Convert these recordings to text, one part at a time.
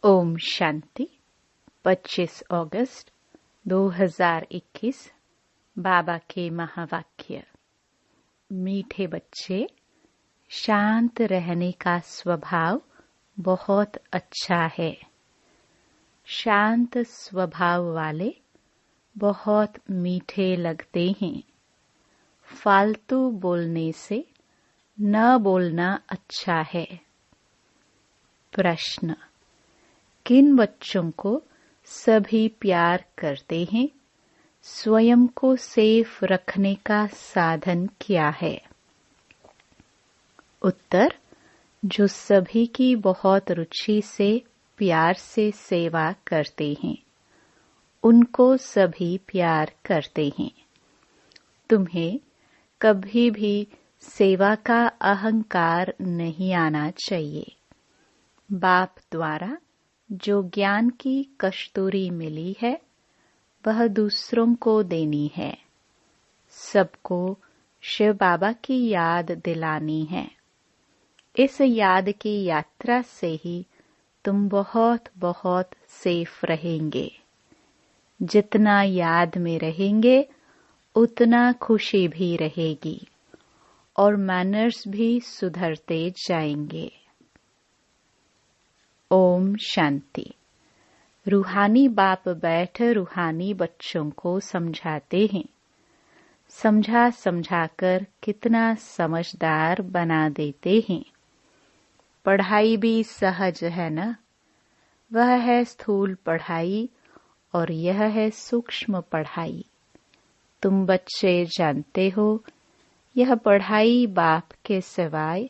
ओम शांति। 25 अगस्त 2021। बाबा के महावाक्य। मीठे बच्चे, शांत रहने का स्वभाव बहुत अच्छा है। शांत स्वभाव वाले बहुत मीठे लगते हैं। फालतू बोलने से न बोलना अच्छा है। प्रश्न: किन बच्चों को सभी प्यार करते हैं? स्वयं को सेफ रखने का साधन क्या है? उत्तर: जो सभी की बहुत रुचि से प्यार से सेवा करते हैं, उनको सभी प्यार करते हैं। तुम्हें कभी भी सेवा का अहंकार नहीं आना चाहिए। बाप द्वारा जो ज्ञान की कस्तूरी मिली है, वह दूसरों को देनी है। सबको शिव बाबा की याद दिलानी है। इस याद की यात्रा से ही तुम बहुत बहुत सेफ रहेंगे। जितना याद में रहेंगे, उतना खुशी भी रहेगी और मैनर्स भी सुधरते जाएंगे। ओम शांति। रूहानी बाप बैठ रूहानी बच्चों को समझाते हैं। समझा समझाकर कितना समझदार बना देते हैं। पढ़ाई भी सहज है ना? वह है स्थूल पढ़ाई और यह है सूक्ष्म पढ़ाई। तुम बच्चे जानते हो, यह पढ़ाई बाप के सिवाय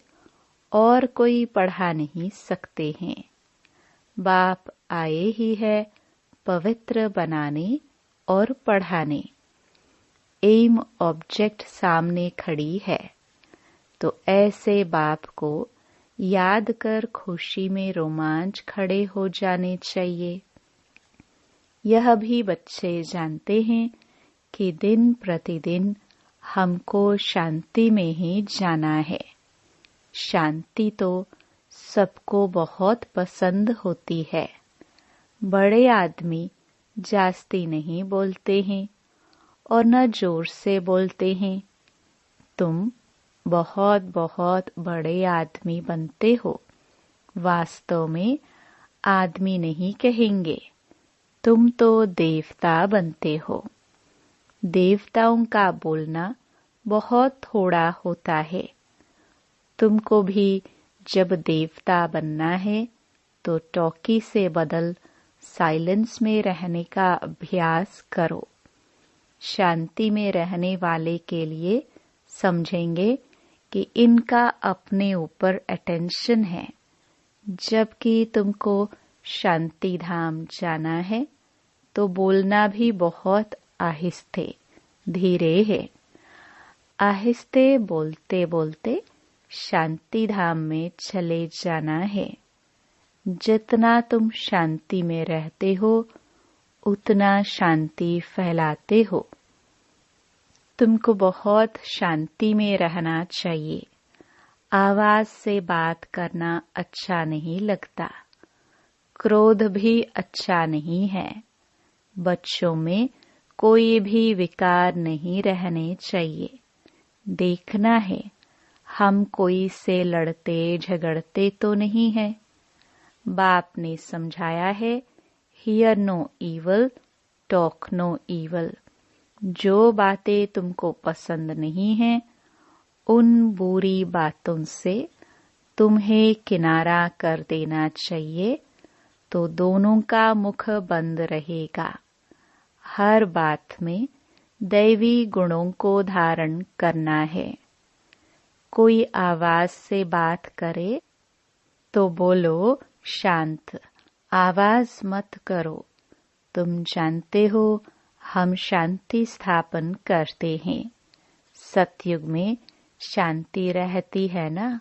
और कोई पढ़ा नहीं सकते हैं। बाप आए ही है पवित्र बनाने और पढ़ाने। एम ऑब्जेक्ट सामने खड़ी है, तो ऐसे बाप को याद कर खुशी में रोमांच खड़े हो जाने चाहिए। यह भी बच्चे जानते हैं कि दिन प्रतिदिन हमको शांति में ही जाना है। शांति तो सबको बहुत पसंद होती है। बड़े आदमी जास्ती नहीं बोलते हैं और न जोर से बोलते हैं। तुम बहुत बहुत बड़े आदमी बनते हो। वास्तव में आदमी नहीं कहेंगे, तुम तो देवता बनते हो। देवताओं का बोलना बहुत थोड़ा होता है। तुमको भी जब देवता बनना है तो टॉकी से बदल साइलेंस में रहने का अभ्यास करो। शांति में रहने वाले के लिए समझेंगे कि इनका अपने ऊपर अटेंशन है, जबकि तुमको शांति धाम जाना है तो बोलना भी बहुत आहिस्ते धीरे है। आहिस्ते बोलते बोलते शांति धाम में चले जाना है। जितना तुम शांति में रहते हो, उतना शांति फैलाते हो। तुमको बहुत शांति में रहना चाहिए। आवाज से बात करना अच्छा नहीं लगता। क्रोध भी अच्छा नहीं है। बच्चों में कोई भी विकार नहीं रहने चाहिए। देखना है, हम कोई से लड़ते झगड़ते तो नहीं है। बाप ने समझाया है, hear no evil, talk no evil. जो बातें तुमको पसंद नहीं हैं, उन बुरी बातों से तुम्हें किनारा कर देना चाहिए, तो दोनों का मुख बंद रहेगा। हर बात में दैवी गुणों को धारण करना है। कोई आवाज से बात करे तो बोलो शांत, आवाज मत करो। तुम जानते हो हम शांति स्थापन करते हैं। सतयुग में शांति रहती है ना?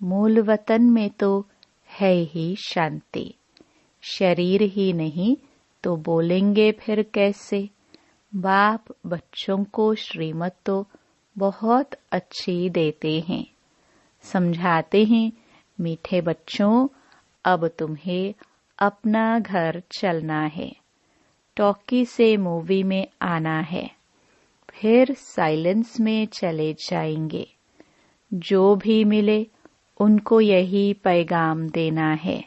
मूल वतन में तो है ही शांति। शरीर ही नहीं तो बोलेंगे फिर कैसे? बाप बच्चों को श्रीमत तो बहुत अच्छी देते हैं। समझाते हैं, मीठे बच्चों, अब तुम्हें अपना घर चलना है, टॉकी से मूवी में आना है, फिर साइलेंस में चले जाएंगे। जो भी मिले उनको यही पैगाम देना है।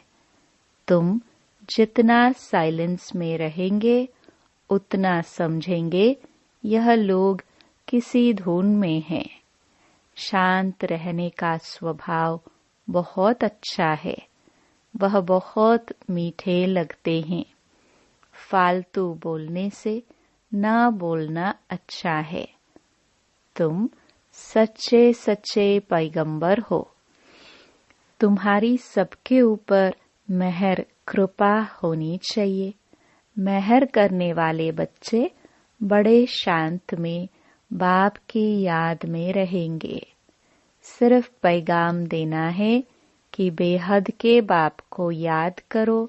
तुम जितना साइलेंस में रहेंगे उतना समझेंगे यह लोग किसी धुन में हैं। शांत रहने का स्वभाव बहुत अच्छा है, वह बहुत मीठे लगते हैं। फालतू बोलने से ना बोलना अच्छा है। तुम सच्चे सच्चे पैगंबर हो। तुम्हारी सबके ऊपर मेहर कृपा होनी चाहिए। मेहर करने वाले बच्चे बड़े शांत में बाप की याद में रहेंगे। सिर्फ पैगाम देना है कि बेहद के बाप को याद करो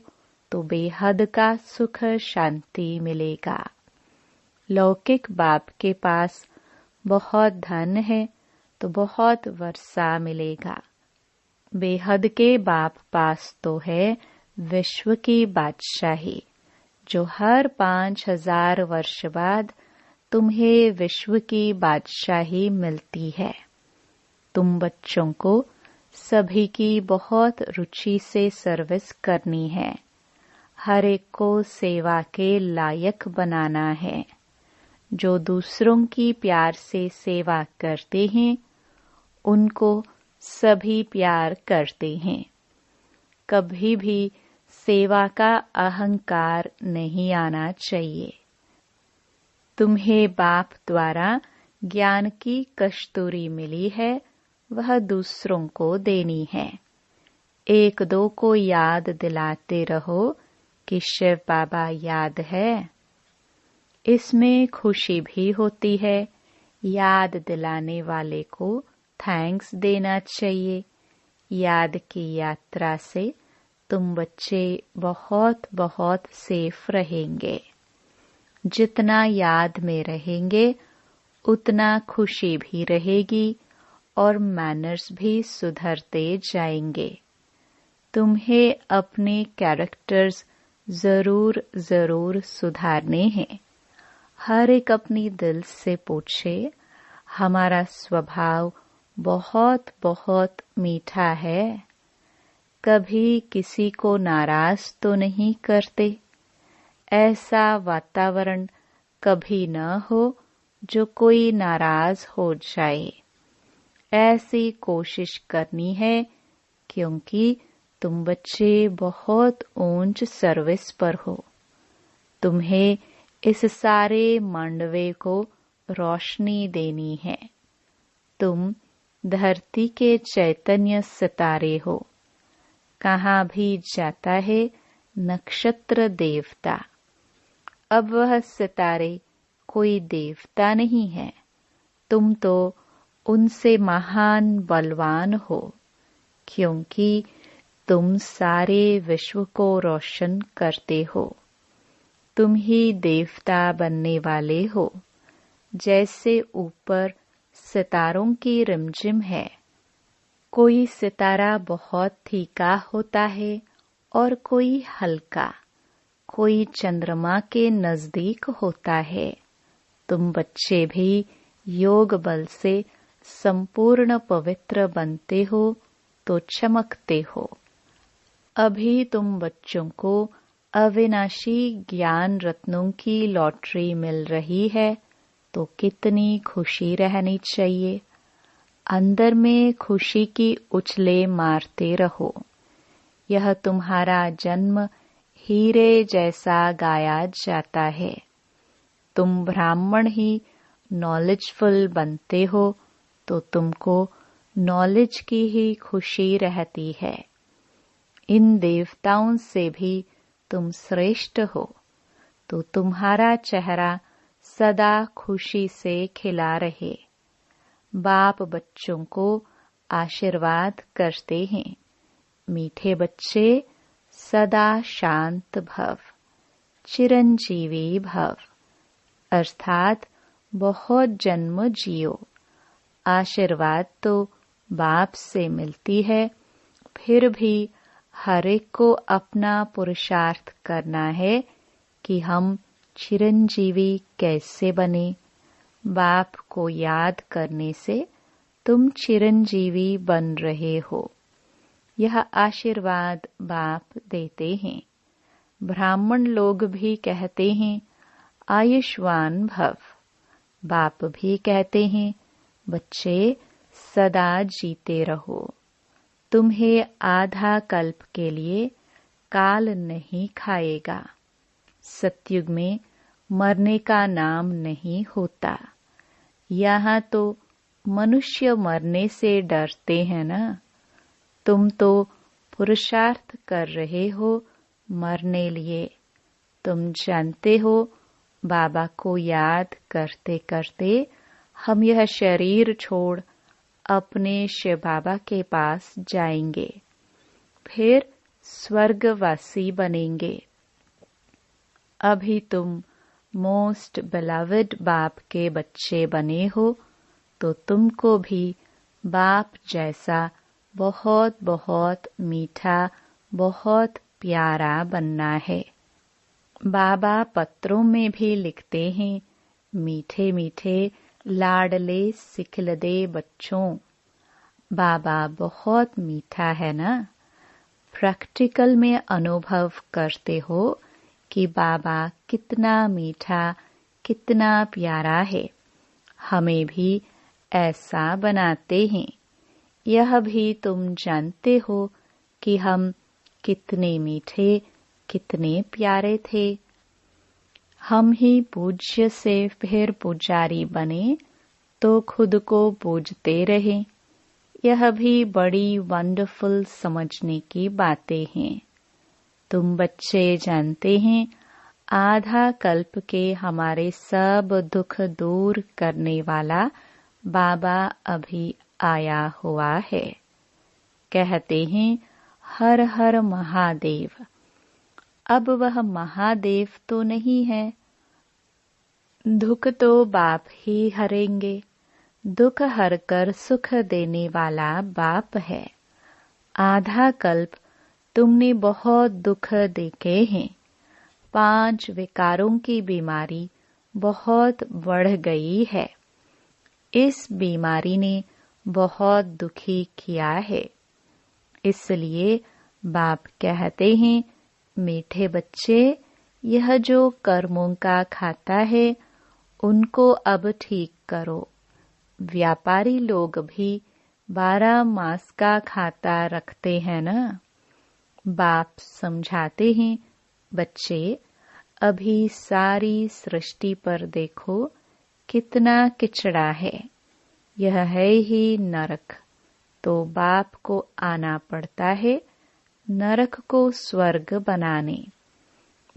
तो बेहद का सुख शांति मिलेगा। लौकिक बाप के पास बहुत धन है तो बहुत वर्षा मिलेगा। बेहद के बाप पास तो है विश्व की बादशाही, जो हर 5000 वर्ष बाद तुम्हें विश्व की बादशाही मिलती है। तुम बच्चों को सभी की बहुत रुचि से सर्विस करनी है। हर एक को सेवा के लायक बनाना है। जो दूसरों की प्यार से सेवा करते हैं उनको सभी प्यार करते हैं। कभी भी सेवा का अहंकार नहीं आना चाहिए। तुम्हें बाप द्वारा ज्ञान की कस्तूरी मिली है, वह दूसरों को देनी है। एक दो को याद दिलाते रहो कि शिव बाबा याद है। इसमें खुशी भी होती है। याद दिलाने वाले को थैंक्स देना चाहिए। याद की यात्रा से तुम बच्चे बहुत बहुत सेफ रहेंगे। जितना याद में रहेंगे उतना खुशी भी रहेगी और मैनर्स भी सुधरते जाएंगे। तुम्हें अपने कैरेक्टर्स जरूर जरूर सुधारने हैं। हर एक अपनी दिल से पूछे, हमारा स्वभाव बहुत बहुत मीठा है। कभी किसी को नाराज तो नहीं करते। ऐसा वातावरण कभी न हो जो कोई नाराज हो जाए। ऐसी कोशिश करनी है क्योंकि तुम बच्चे बहुत ऊंच सर्विस पर हो। तुम्हें इस सारे मांडवे को रोशनी देनी है। तुम धरती के चैतन्य सितारे हो। कहाँ भी जाता है नक्षत्र देवता। अब वह सितारे कोई देवता नहीं है। तुम तो उनसे महान बलवान हो, क्योंकि तुम सारे विश्व को रोशन करते हो। तुम ही देवता बनने वाले हो। जैसे ऊपर सितारों की रिमझिम है। कोई सितारा बहुत फीका होता है और कोई हल्का, कोई चंद्रमा के नजदीक होता है। तुम बच्चे भी योग बल से संपूर्ण पवित्र बनते हो तो चमकते हो। अभी तुम बच्चों को अविनाशी ज्ञान रत्नों की लॉटरी मिल रही है तो कितनी खुशी रहनी चाहिए। अंदर में खुशी की उछले मारते रहो। यह तुम्हारा जन्म हीरे जैसा गाया जाता है। तुम ब्राह्मण ही नॉलेजफुल बनते हो तो तुमको नॉलेज की ही खुशी रहती है। इन देवताओं से भी तुम श्रेष्ठ हो तो तुम्हारा चेहरा सदा खुशी से खिला रहे। बाप बच्चों को आशीर्वाद करते हैं, मीठे बच्चे सदा शांत भव, चिरंजीवी भव, अर्थात बहुत जन्म जियो। आशीर्वाद तो बाप से मिलती है, फिर भी हर एक को अपना पुरुषार्थ करना है कि हम चिरंजीवी कैसे बने। बाप को याद करने से तुम चिरंजीवी बन रहे हो। यह आशीर्वाद बाप देते हैं। ब्राह्मण लोग भी कहते हैं आयुष्मान भव। बाप भी कहते हैं बच्चे सदा जीते रहो। तुम्हें आधा कल्प के लिए काल नहीं खाएगा। सतयुग में मरने का नाम नहीं होता। यहाँ तो मनुष्य मरने से डरते हैं ना। तुम तो पुरुषार्थ कर रहे हो मरने लिए। तुम जानते हो बाबा को याद करते करते हम यह शरीर छोड़ अपने शिव बाबा के पास जाएंगे, फिर स्वर्गवासी बनेंगे। अभी तुम मोस्ट बिलवड बाप के बच्चे बने हो तो तुमको भी बाप जैसा बहुत बहुत मीठा, बहुत प्यारा बनना है। बाबा पत्रों में भी लिखते हैं मीठे मीठे लाडले सिखलदे बच्चों। बाबा बहुत मीठा है ना। प्रैक्टिकल में अनुभव करते हो कि बाबा कितना मीठा, कितना प्यारा है। हमें भी ऐसा बनाते हैं। यह भी तुम जानते हो कि हम कितने मीठे, कितने प्यारे थे। हम ही पूज्य से फिर पुजारी बने तो खुद को पूजते रहे। यह भी बड़ी वंडरफुल समझने की बातें हैं। तुम बच्चे जानते हैं आधा कल्प के हमारे सब दुख दूर करने वाला बाबा अभी आया हुआ है। कहते हैं हर हर महादेव। अब वह महादेव तो नहीं है। दुख तो बाप ही हरेंगे। दुख हर कर सुख देने वाला बाप है। आधा कल्प तुमने बहुत दुख देखे हैं। 5 विकारों की बीमारी बहुत बढ़ गई है। इस बीमारी ने बहुत दुखी किया है। इसलिए बाप कहते हैं मीठे बच्चे, यह जो कर्मों का खाता है उनको अब ठीक करो। व्यापारी लोग भी 12 मास का खाता रखते हैं ना। बाप समझाते हैं बच्चे, अभी सारी सृष्टि पर देखो कितना किचड़ा है। यह है ही नरक। तो बाप को आना पड़ता है नरक को स्वर्ग बनाने।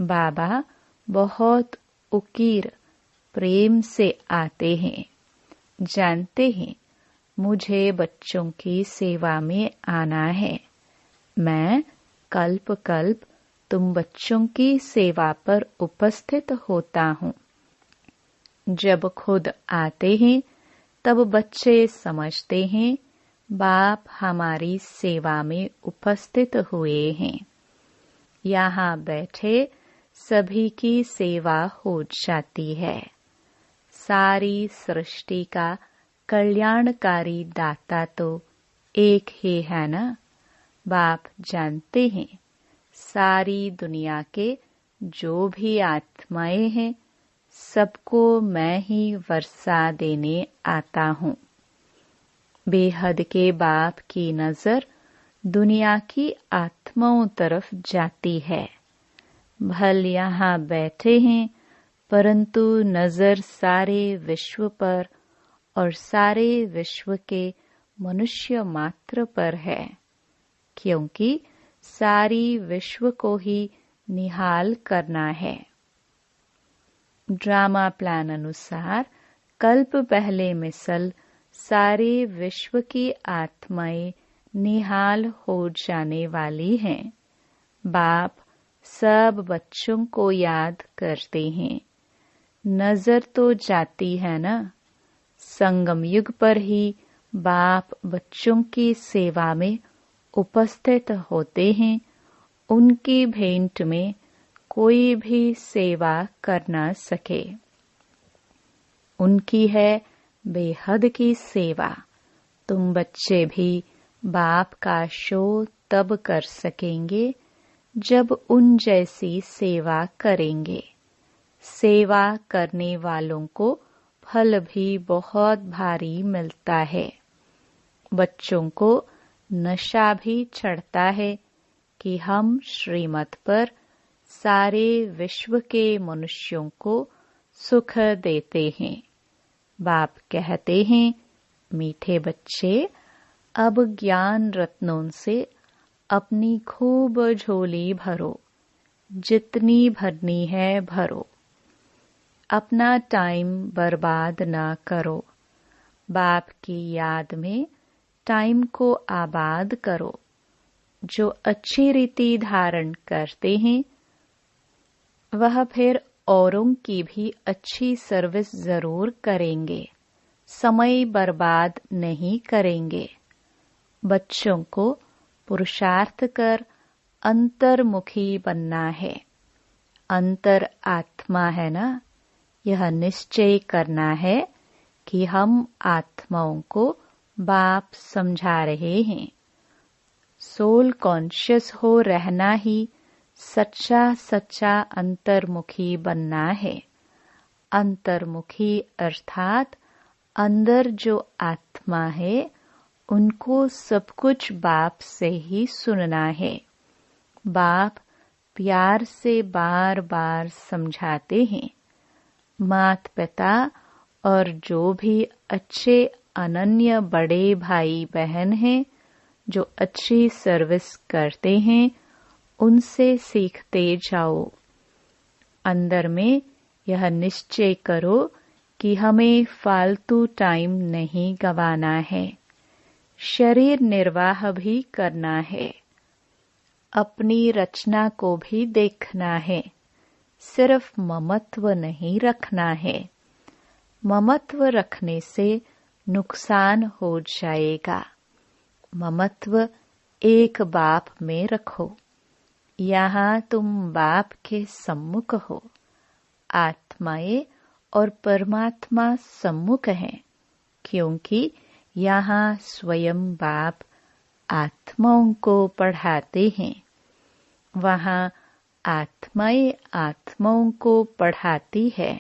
बाबा बहुत उकीर प्रेम से आते हैं। जानते हैं मुझे बच्चों की सेवा में आना है। मैं कल्प कल्प तुम बच्चों की सेवा पर उपस्थित होता हूँ। जब खुद आते हैं तब बच्चे समझते हैं बाप हमारी सेवा में उपस्थित हुए हैं। यहाँ बैठे सभी की सेवा हो जाती है। सारी सृष्टि का कल्याणकारी दाता तो एक ही है ना। बाप जानते हैं सारी दुनिया के जो भी आत्माएं हैं सबको मैं ही वर्षा देने आता हूँ। बेहद के बाप की नजर दुनिया की आत्माओं तरफ जाती है। भल यहाँ बैठे हैं परंतु नजर सारे विश्व पर और सारे विश्व के मनुष्य मात्र पर है, क्योंकि सारी विश्व को ही निहाल करना है। ड्रामा प्लान अनुसार कल्प पहले मिसल सारे विश्व की आत्माएं निहाल हो जाने वाली हैं। बाप सब बच्चों को याद करते हैं। नजर तो जाती है ना। संगम युग पर ही बाप बच्चों की सेवा में उपस्थित होते हैं उनकी भेंट में कोई भी सेवा कर ना सके। उनकी है बेहद की सेवा। तुम बच्चे भी बाप का शो तब कर सकेंगे जब उन जैसी सेवा करेंगे। सेवा करने वालों को फल भी बहुत भारी मिलता है। बच्चों को नशा भी चढ़ता है कि हम श्रीमत पर सारे विश्व के मनुष्यों को सुख देते हैं। बाप कहते हैं, मीठे बच्चे, अब ज्ञान रत्नों से अपनी खूब झोली भरो, जितनी भरनी है भरो। अपना टाइम बर्बाद ना करो। बाप की याद में टाइम को आबाद करो। जो अच्छी रीति धारण करते हैं वह फिर औरों की भी अच्छी सर्विस जरूर करेंगे, समय बर्बाद नहीं करेंगे। बच्चों को पुरुषार्थ कर अंतर्मुखी बनना है। अंतर आत्मा है ना, यह निश्चय करना है कि हम आत्माओं को बाप समझा रहे हैं। सोल कॉन्शियस हो रहना ही सच्चा सच्चा अंतर्मुखी बनना है। अंतर्मुखी अर्थात अंदर जो आत्मा है उनको सब कुछ बाप से ही सुनना है। बाप प्यार से बार बार समझाते हैं। माता पिता और जो भी अच्छे अनन्य बड़े भाई बहन हैं जो अच्छी सर्विस करते हैं उनसे सीखते जाओ। अंदर में यह निश्चय करो कि हमें फालतू टाइम नहीं गंवाना है। शरीर निर्वाह भी करना है। अपनी रचना को भी देखना है। सिर्फ ममत्व नहीं रखना है। ममत्व रखने से नुकसान हो जाएगा। ममत्व एक बाप में रखो। यहाँ तुम बाप के सम्मुख हो। आत्माएं और परमात्मा सम्मुख हैं, क्योंकि यहाँ स्वयं बाप आत्माओं को पढ़ाते हैं। वहाँ आत्माएं आत्माओं को पढ़ाती है।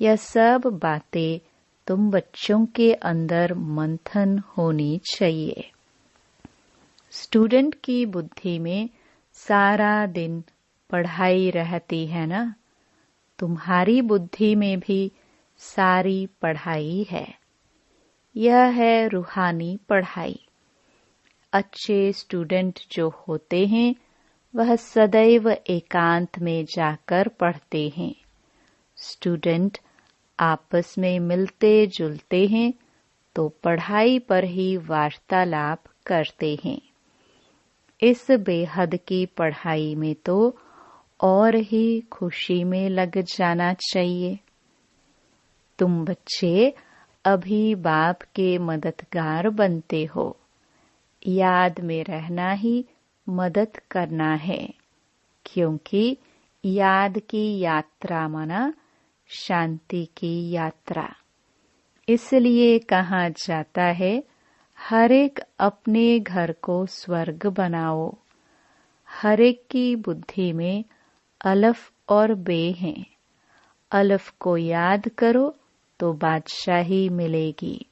यह सब बातें तुम बच्चों के अंदर मंथन होनी चाहिए। स्टूडेंट की बुद्धि में सारा दिन पढ़ाई रहती है ना, तुम्हारी बुद्धि में भी सारी पढ़ाई है। यह है रूहानी पढ़ाई। अच्छे स्टूडेंट जो होते हैं वह सदैव एकांत में जाकर पढ़ते हैं। स्टूडेंट आपस में मिलते जुलते हैं तो पढ़ाई पर ही वार्तालाप करते हैं। इस बेहद की पढ़ाई में तो और ही खुशी में लग जाना चाहिए। तुम बच्चे अभी बाप के मददगार बनते हो। याद में रहना ही मदद करना है, क्योंकि याद की यात्रा माना शांति की यात्रा। इसलिए कहा जाता है, हर एक अपने घर को स्वर्ग बनाओ। हर एक की बुद्धि में अलफ और बे हैं। अलफ को याद करो तो बादशाही मिलेगी।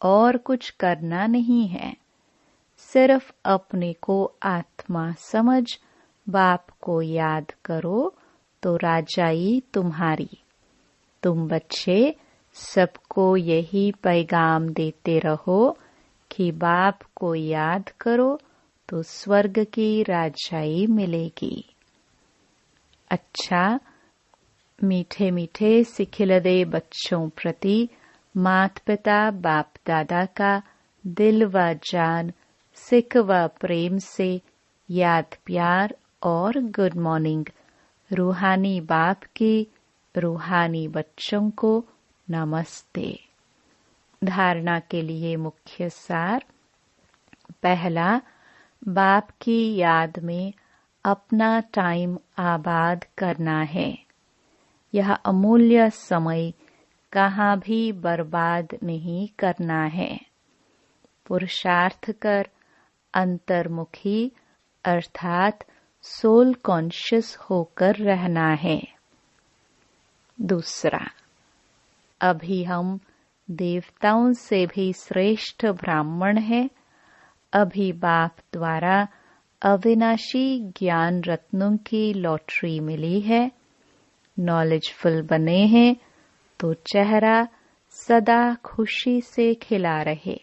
और कुछ करना नहीं है, सिर्फ अपने को आत्मा समझ बाप को याद करो तो राजाई तुम्हारी। तुम बच्चे सबको यही पैगाम देते रहो कि बाप को याद करो तो स्वर्ग की राजाई मिलेगी। अच्छा, मीठे मीठे सिखिलदे बच्चों प्रति माता पिता बाप दादा का दिल व जान सिख व प्रेम से याद प्यार और गुड मॉर्निंग। रूहानी बाप की रूहानी बच्चों को नमस्ते। धारणा के लिए मुख्य सार। पहला, बाप की याद में अपना टाइम आबाद करना है। यह अमूल्य समय कहाँ भी बर्बाद नहीं करना है। पुरुषार्थ कर अंतर्मुखी अर्थात सोल कॉन्शियस होकर रहना है। दूसरा, अभी हम देवताओं से भी श्रेष्ठ ब्राह्मण हैं। अभी बाप द्वारा अविनाशी ज्ञान रत्नों की लॉटरी मिली है। नॉलेजफुल बने हैं तो चेहरा सदा खुशी से खिला रहे।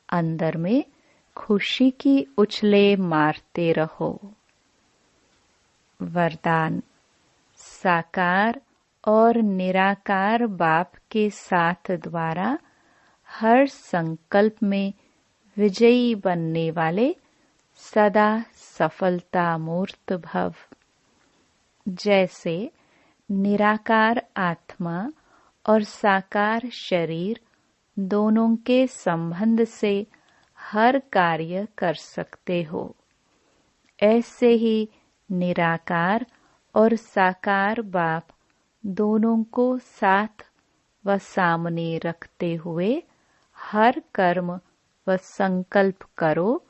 अंदर में खुशी की उछले मारते रहो। वरदान, साकार और निराकार बाप के साथ द्वारा हर संकल्प में विजयी बनने वाले सदा सफलता मूर्त भव। जैसे निराकार आत्मा और साकार शरीर दोनों के संबंध से हर कार्य कर सकते हो, ऐसे ही निराकार और साकार बाप दोनों को साथ व सामने रखते हुए हर कर्म व संकल्प करो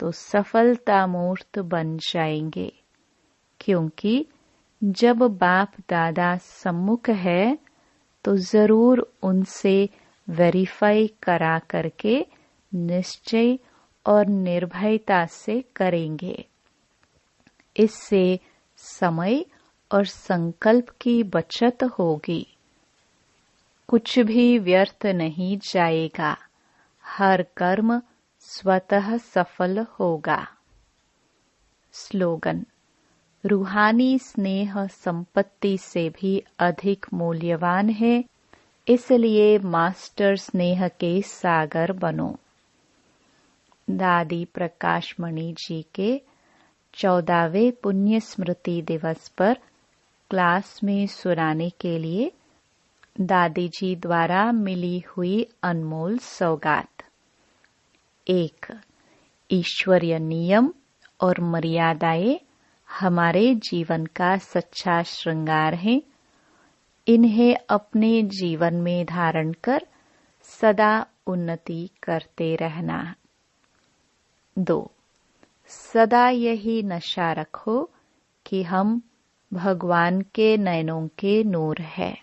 तो सफलता मूर्त बन जाएंगे। क्योंकि जब बाप दादा सम्मुख है तो जरूर उनसे वेरीफाई करा करके निश्चय और निर्भयता से करेंगे। इससे समय और संकल्प की बचत होगी। कुछ भी व्यर्थ नहीं जाएगा। हर कर्म स्वतः सफल होगा। स्लोगन, रूहानी स्नेह संपत्ति से भी अधिक मूल्यवान है, इसलिए मास्टर स्नेह के सागर बनो। दादी प्रकाशमणि जी के 14वें पुण्य स्मृति दिवस पर क्लास में सुनाने के लिए दादी जी द्वारा मिली हुई अनमोल सौगात। 1. ईश्वरीय नियम और मर्यादाएं हमारे जीवन का सच्चा श्रृंगार हैं। इन्हें अपने जीवन में धारण कर सदा उन्नति करते रहना। 2. सदा यही नशा रखो कि हम भगवान के नयनों के नूर है।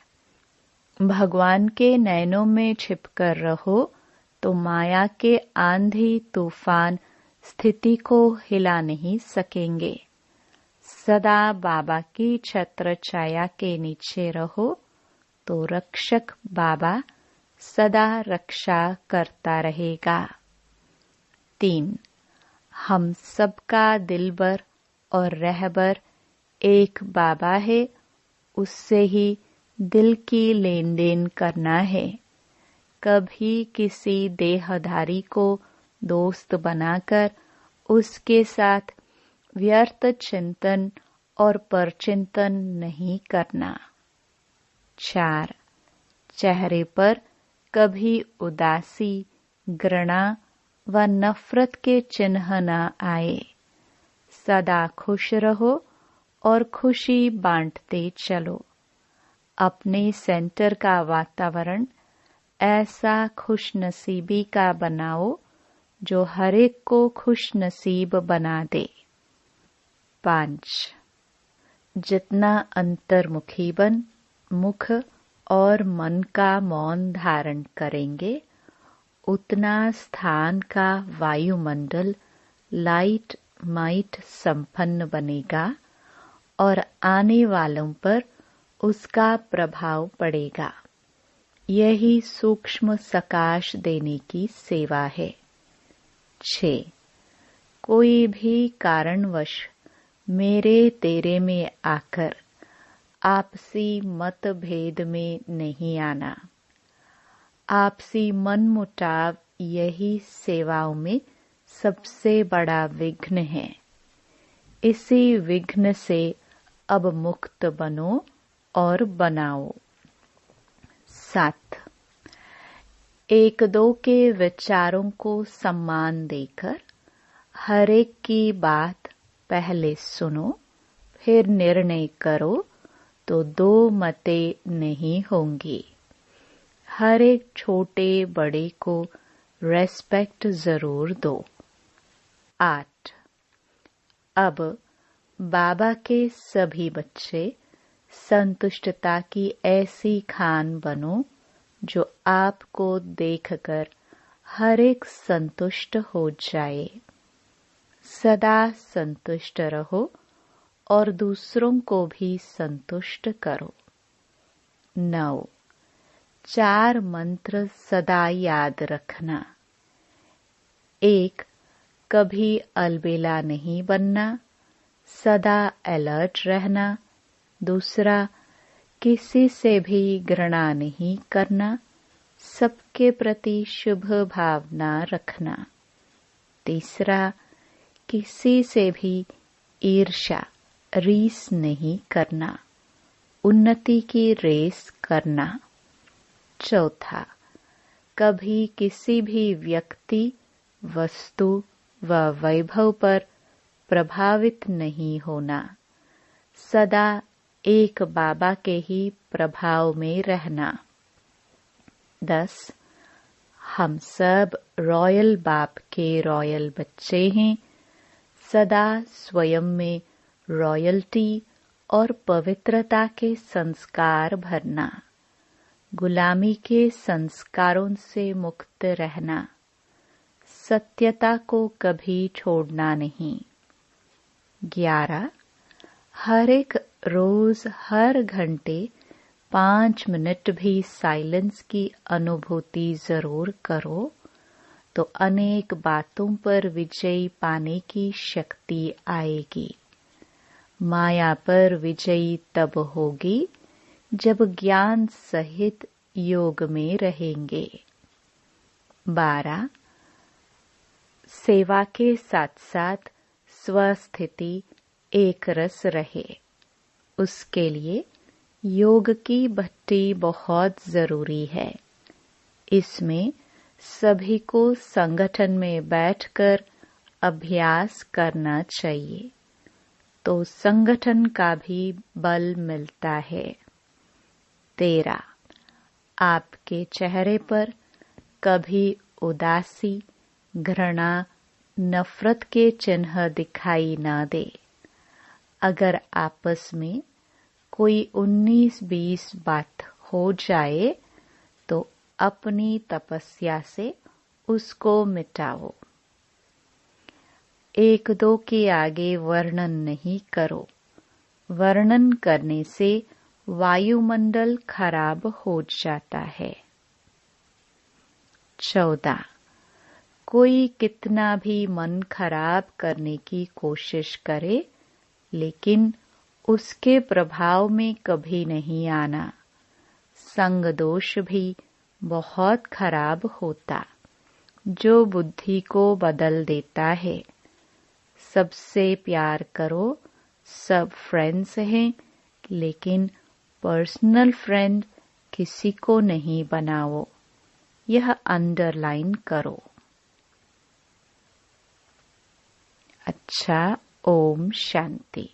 भगवान के नयनों में छिपकर रहो तो माया के आंधी तूफान स्थिति को हिला नहीं सकेंगे। सदा बाबा की छत्र छाया के नीचे रहो तो रक्षक बाबा सदा रक्षा करता रहेगा। 3. हम सबका दिलबर और रहबर एक बाबा है, उससे ही दिल की लेन देन करना है। कभी किसी देहधारी को दोस्त बनाकर उसके साथ व्यर्थ चिंतन और परचिंतन नहीं करना। 4. चेहरे पर कभी उदासी, घृणा व नफरत के चिन्ह न आए। सदा खुश रहो और खुशी बांटते चलो। अपने सेंटर का वातावरण ऐसा खुशनसीबी का बनाओ जो हर एक को खुश नसीब बना दे। 5. जितना अंतर्मुखी बन मुख और मन का मौन धारण करेंगे, उतना स्थान का वायुमंडल लाइट माइट संपन्न बनेगा और आने वालों पर उसका प्रभाव पड़ेगा। यही सूक्ष्म सकाश देने की सेवा है। 6. कोई भी कारणवश मेरे तेरे में आकर आपसी मतभेद में नहीं आना। आपसी मनमुटाव यही सेवाओं में सबसे बड़ा विघ्न है। इसी विघ्न से अब मुक्त बनो और बनाओ। 7. एक दो के विचारों को सम्मान देकर हर एक की बात पहले सुनो, फिर निर्णय करो तो दो मतें नहीं होंगी। हर एक छोटे बड़े को रेस्पेक्ट जरूर दो। 8. अब बाबा के सभी बच्चे संतुष्टता की ऐसी खान बनो जो आपको देखकर हर एक संतुष्ट हो जाए। सदा संतुष्ट रहो और दूसरों को भी संतुष्ट करो। 9. 4 मंत्र सदा याद रखना। 1. कभी अलबेला नहीं बनना, सदा अलर्ट रहना। 2. किसी से भी घृणा नहीं करना, सबके प्रति शुभ भावना रखना। 3. किसी से भी ईर्ष्या रीस नहीं करना, उन्नति की रेस करना। 4. कभी किसी भी व्यक्ति, वस्तु व वैभव पर प्रभावित नहीं होना, सदा एक बाबा के ही प्रभाव में रहना। 10. हम सब रॉयल बाप के रॉयल बच्चे हैं, सदा स्वयं में रॉयल्टी और पवित्रता के संस्कार भरना, गुलामी के संस्कारों से मुक्त रहना, सत्यता को कभी छोड़ना नहीं। 11. हर एक रोज हर घंटे 5 मिनट भी साइलेंस की अनुभूति जरूर करो तो अनेक बातों पर विजय पाने की शक्ति आएगी। माया पर विजयी तब होगी जब ज्ञान सहित योग में रहेंगे। 12. सेवा के साथ साथ स्वस्थिति एक रस रहे, उसके लिए योग की भट्टी बहुत जरूरी है। इसमें सभी को संगठन में बैठकर अभ्यास करना चाहिए तो संगठन का भी बल मिलता है। 13. आपके चेहरे पर कभी उदासी, घृणा, नफरत के चिन्ह दिखाई न दे। अगर आपस में कोई 19-20 बात हो जाए तो अपनी तपस्या से उसको मिटाओ। 1-2 के आगे वर्णन नहीं करो, वर्णन करने से वायुमंडल खराब हो जाता है। 14. कोई कितना भी मन खराब करने की कोशिश करे, लेकिन उसके प्रभाव में कभी नहीं आना। संग दोष भी बहुत खराब होता, जो बुद्धि को बदल देता है। सबसे प्यार करो, सब फ्रेंड्स हैं, लेकिन पर्सनल फ्रेंड किसी को नहीं बनाओ, यह अंडरलाइन करो। अच्छा, ओम शांति।